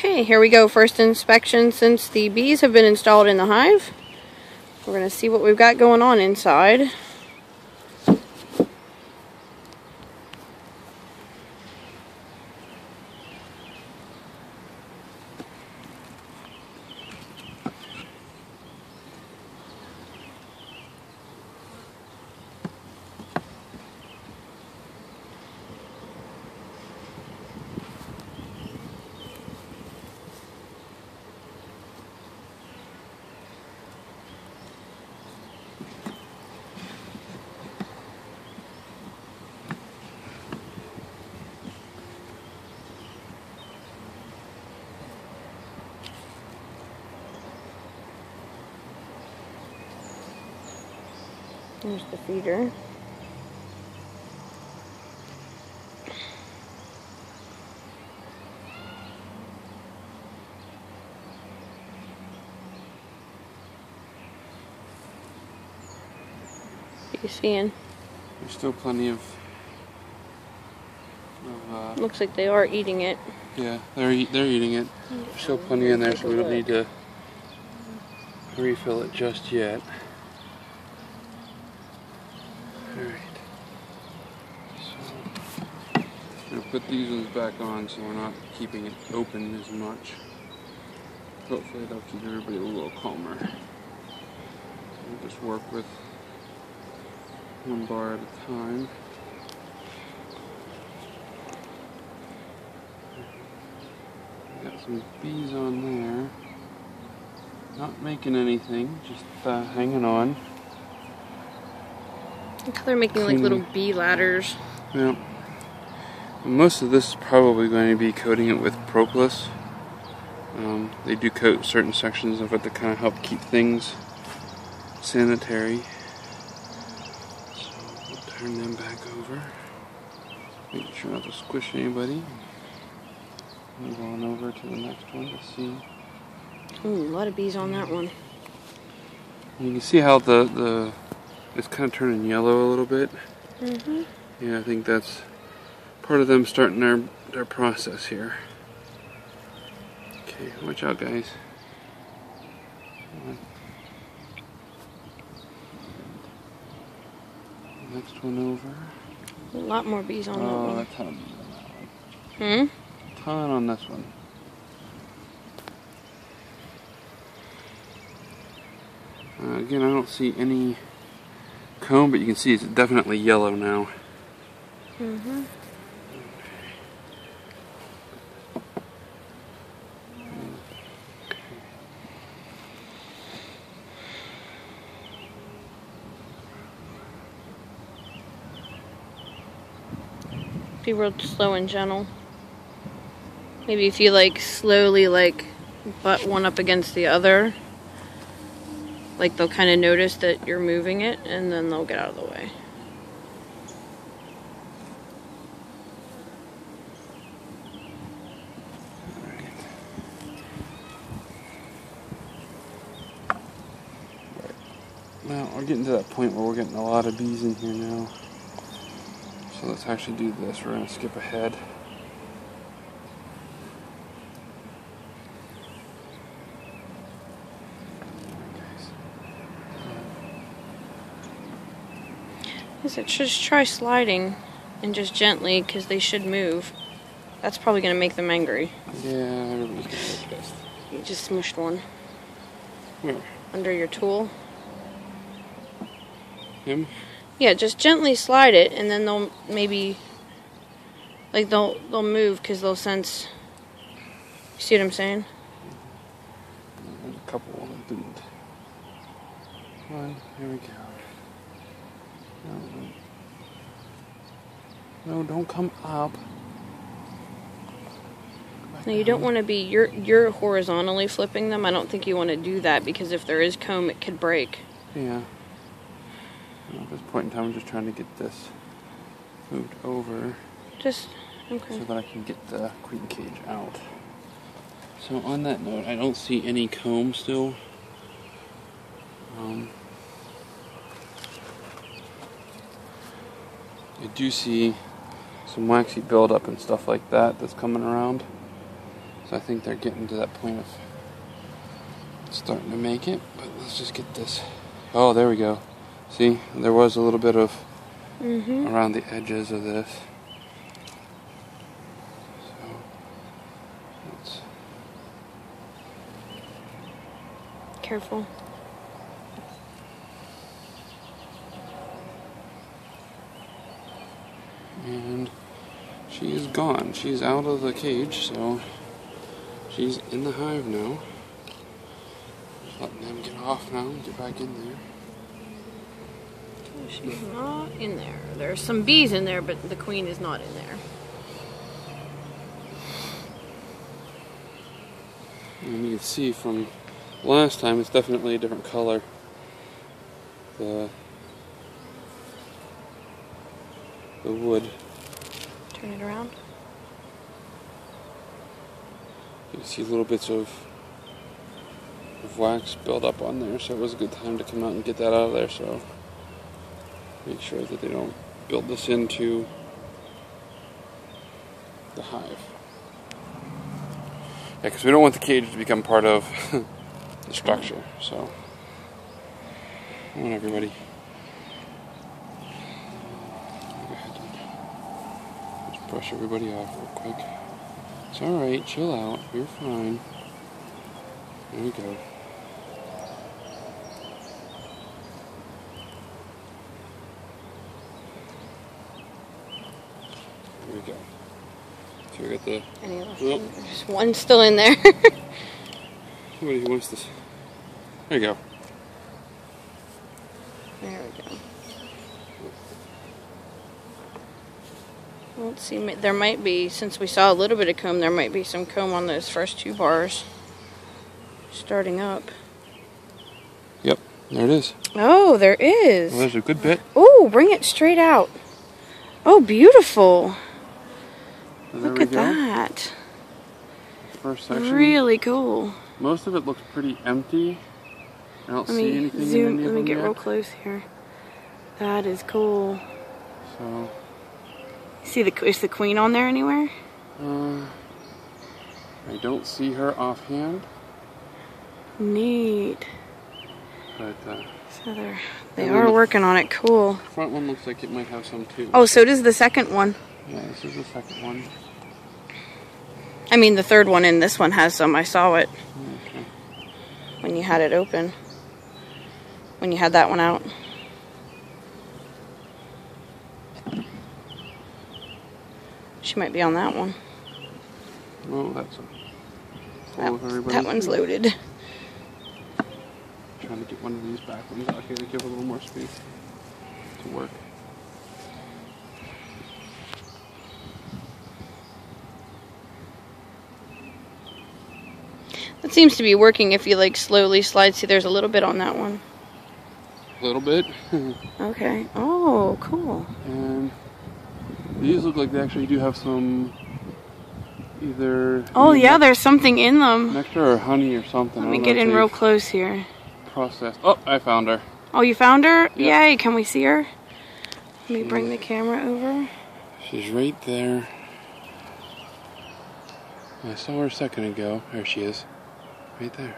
Okay, here we go. First inspection since the bees have been installed in the hive. We're going to see what we've got going on inside. Here's the feeder. What are you seeing? There's still plenty of Looks like they are eating it. yeah, they're eating it. There's still plenty in there, so we don't need to refill it just yet. Alright. So, I'm going to put these ones back on so we're not keeping it open as much. Hopefully that'll keep everybody a little calmer. So we'll just work with one bar at a time. Got some bees on there. Not making anything, just hanging on. Look how they're making like little bee ladders. Yeah. Most of this is probably going to be coating it with propolis. They do coat certain sections of it to kind of help keep things sanitary. So we'll turn them back over. Make sure not to squish anybody. Move on over to the next one to see. Ooh, a lot of bees on that one. You can see how it's kind of turning yellow a little bit. Mm-hmm. Yeah, I think that's part of them starting their process here. Okay, watch out, guys. Next one over. A lot more bees on that one. A ton of bees on that one. Ton on this one. Again, I don't see any comb, but you can see it's definitely yellow now. Mm-hmm. Be real slow and gentle. Maybe if you like slowly like butt one up against the other, like they'll kind of notice that you're moving it and then they'll get out of the way. Now we're getting to that point where we're getting a lot of bees in here now. So let's actually do this. We're going to skip ahead. Just try sliding and just gently because they should move. That's probably going to make them angry. Yeah, everybody's going to get pissed. You just smushed one. Where? Under your tool. Him? Yeah, just gently slide it, and then they'll maybe, like they'll move because they'll sense. You see what I'm saying? There's a couple that didn't. One, here we go. No, don't come up. No, you don't want to be. You're horizontally flipping them. I don't think you want to do that because if there is comb, it could break. Yeah. At this point in time, I'm just trying to get this moved over. Just, okay. So that I can get the queen cage out. So on that note, I don't see any comb still. I do see some waxy buildup and stuff like that that's coming around. So I think they're getting to that point of starting to make it. But let's just get this. Oh, there we go. See, there was a little bit of around the edges of this. So let's careful. And she is gone. She's out of the cage, so she's in the hive now. Just letting them get off now and get back in there. She's not in there. There's some bees in there, but the queen is not in there. And you can see from last time, it's definitely a different color. The wood. Turn it around. You can see little bits of wax build up on there, so it was a good time to come out and get that out of there. So make sure that they don't build this into the hive. Yeah, because we don't want the cage to become part of the structure. So come on, everybody. Go ahead and just brush everybody off real quick. It's alright, chill out, you're fine. There we go. There we go. So we got the... There's one still in there. Somebody who wants this. There you go. There we go. Let's see, there might be, since we saw a little bit of comb, there might be some comb on those first two bars. Starting up. Yep, there it is. Oh, there is. Well, there's a good bit. Oh, bring it straight out. Oh, beautiful. Look at that. First section. Really cool. Most of it looks pretty empty. I don't see anything zoom, in any of them let me get yet. real close here. That is cool. So, See, is the queen on there anywhere? I don't see her offhand. Neat. But So they are working on it. Cool. the front one looks like it might have some too. Oh, so does the second one. Yeah, this is the second one. I mean, the third one, and this one has some. I saw it Okay. when you had it open. When you had that one out. She might be on that one. Oh, that's full of everybody. That one's loaded. Trying to get one of these back ones out here to give a little more space to work. That seems to be working if you like slowly slide. See, there's a little bit on that one. A little bit. Okay. Oh, cool. And these look like they actually do have some either... Oh, yeah, there's something in them. Nectar or honey or something. Let me get in real close here. Processed. Oh, I found her. Oh, you found her? Yep. Yay, can we see her? Let me bring the camera over. She's right there. I saw her a second ago. There she is. Right there.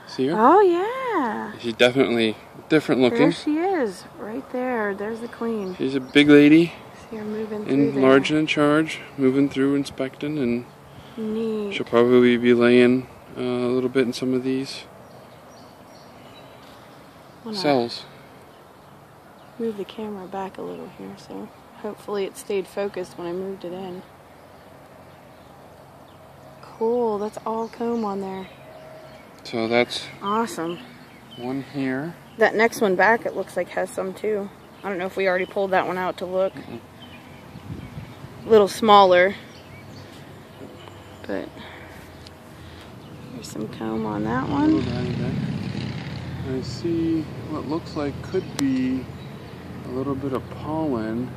See her? Oh, yeah. She's definitely different looking. There she is. Right there. There's the queen. She's a big lady. See her moving through there. Large and in charge. Moving through, inspecting, and Neat. she'll probably be laying a little bit in some of these cells. Move the camera back a little here, so hopefully it stayed focused when I moved it in. Cool, that's all comb on there. So that's Awesome. one here. That next one back, it looks like has some too. I don't know if we already pulled that one out to look. A little smaller. But there's some comb on that one. I see what looks like could be a little bit of pollen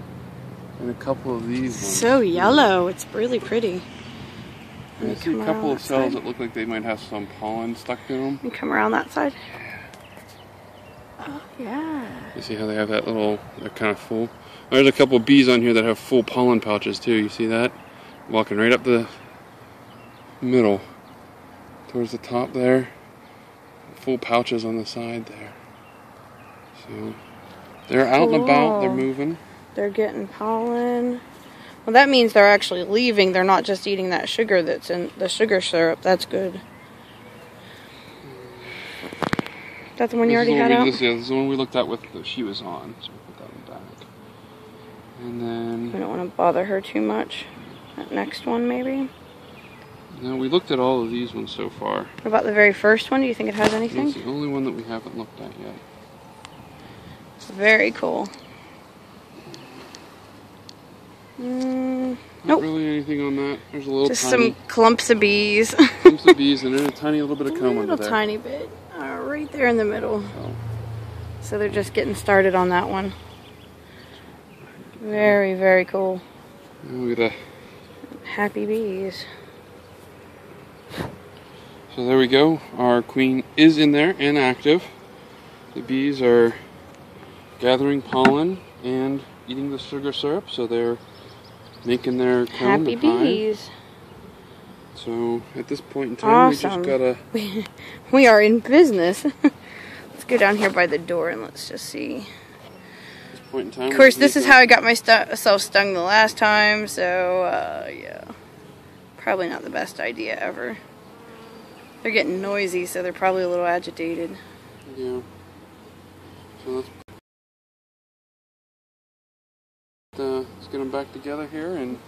in a couple of these ones. So yellow, it's really pretty. I see a couple of cells that look like they might have some pollen stuck to them. You come around that side. Oh, yeah. You see how they have that little, they're kind of full. There's a couple of bees on here that have full pollen pouches too. You see that? Walking right up the middle, towards the top there. Full pouches on the side there. So they're out and about, they're moving. They're getting pollen. Well, that means they're actually leaving. They're not just eating that sugar that's in the sugar syrup. That's good. That's the one you already had out? This is the one we looked at with she was on. So we put that one back. And then... We don't want to bother her too much. That next one, maybe? No, we looked at all of these ones so far. What about the very first one? Do you think it has anything? It's the only one that we haven't looked at yet. Very cool. Not really anything on that. There's a little just tiny... some clumps of bees. Clumps of bees and then a tiny little bit of comb under there. A tiny bit. Right there in the middle. So they're just getting started on that one. Very, very cool. Look at that. Happy bees. So there we go. Our queen is in there and active. The bees are gathering pollen and eating the sugar syrup, so they're making their comb. Happy bees. So at this point in time, we just gotta... We are in business. Let's go down here by the door and let's just see. At this point in time, of course, this is how I got myself stung the last time, so yeah. Probably not the best idea ever. They're getting noisy, so they're probably a little agitated. Yeah. So let's get them back together here and